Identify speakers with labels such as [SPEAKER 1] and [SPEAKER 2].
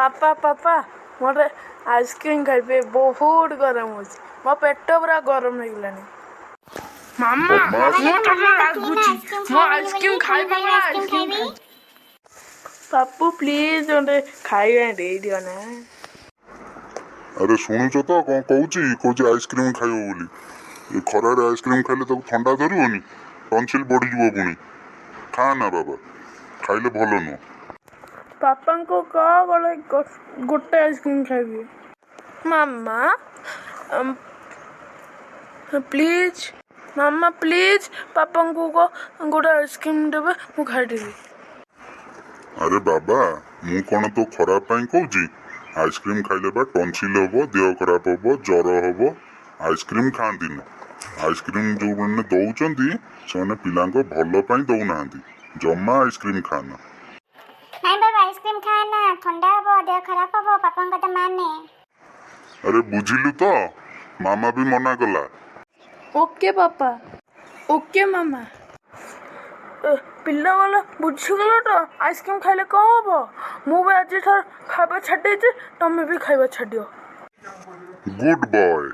[SPEAKER 1] पापा पापा मोटे आइसक्रीम खाइबे बहुत गरम हो मो पेट पूरा गरम हो मामा मो तुम लागुची मो आइसक्रीम खाइबे आइसक्रीम खाइ पापू प्लीज मोटे खाइबे दे दियो ना।
[SPEAKER 2] अरे शुणुच तो कौन कौच आइसक्रीम खाइब बोली ये खरारे आइसक्रीम खाइले तो ठंडा धरबनी टंसिल बढ़ीज पुणी खा ना बाबा खाइले भल नुह।
[SPEAKER 1] पापा को कह गले गोटे आइसक्रीम खाइबे मामा प्लीज मामा प्लीज पापा को गोटे आइसक्रीम देवे मु खाइदेवी।
[SPEAKER 2] अरे बाबा मु कौन तो खराब पाई कहूची आइसक्रीम खाइले बा टंसिल हम देह खराब हम जर हम आइसक्रीम खाती ना आइसक्रीम जो मैंने दौरान से पिला भल पाई दौना जमा आइसक्रीम खाना
[SPEAKER 3] नहीं बाबा आइसक्रीम खाना ठंडा हम देह खराब हम पापा तो माने।
[SPEAKER 2] अरे बुझिलु तो मामा भी मना कला।
[SPEAKER 1] ओके पापा ओके मामा पिला वाला बुझीगल तो आइसक्रीम खाइले कौन हम मु भी आज खाଇବା छाड़ी तुम भी खाଇବା छाड़।
[SPEAKER 2] Good boy.